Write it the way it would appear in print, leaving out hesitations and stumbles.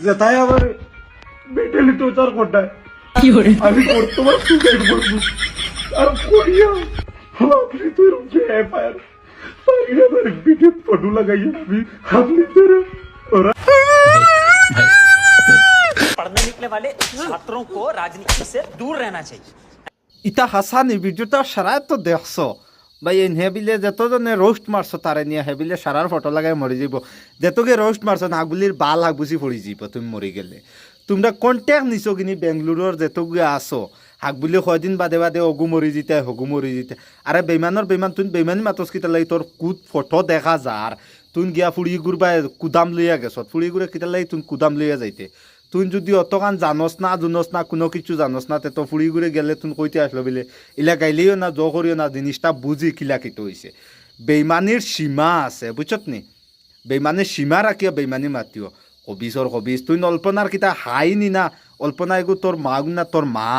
যেটাই আমার mentally torture করতায় আমি বর্তমান সুসাইড করবো আর করিয়া আপনি তো রুকে এফআইআর পারিয়ে আমার ভিডিও ফটো লাগাইয়া আমি আপনি তো ওরা पढ़ने निकले वाले छात्रों को राजनीति से दूर रहना चाहिए। ইটা হাসানি ভিডিওটা সারাই তো দেখছো ভাই হেবিলে যতজনে রোস্ট মারছো তারে নিয়ে হেবিলে সারার ফটো লাগাই মরি যাব যেতকে রোস্ট মারছো নাগুলির বাল হাগুছি পড়ি যাব তুমি মরি গেলে তোমরা কন্ট্যাক্ট নিছো কিনি বেঙ্গলোরের যেতকে আসো হাগবুলি কয়দিন বাদে বাদে অগু মরি জিতে হগু মরি জিতে আরে বেমানের বেমান তুই বেমানি মাতস কিতা লাগি তোর কুদ ফটো দেখা যার তুই গিয়া ফুড়ি গুড়বা কুদাম লইয়া গেছ ফুড়ি গুড়ে কিতা লাগি তুই কুদাম লইয়া যাইতে তুই যদি অতকান জানস না জুনস না কোনো কিছু জানস না তে তো ফুড়ি ঘুরে গেলে তুই কইতে আসলো বলে ইলা গাইলেও না জ করিও না জিনিসটা বুঝি কিলা কিতো হয়েছে বেইমানির সীমা আছে বুঝছত নি বেইমানির সীমা রাখিও বেইমানি মাতিও কবিসর কবিস তুই অল্পনার কিতা হাই নি না অল্পনা এগু তোর মা না তোর মা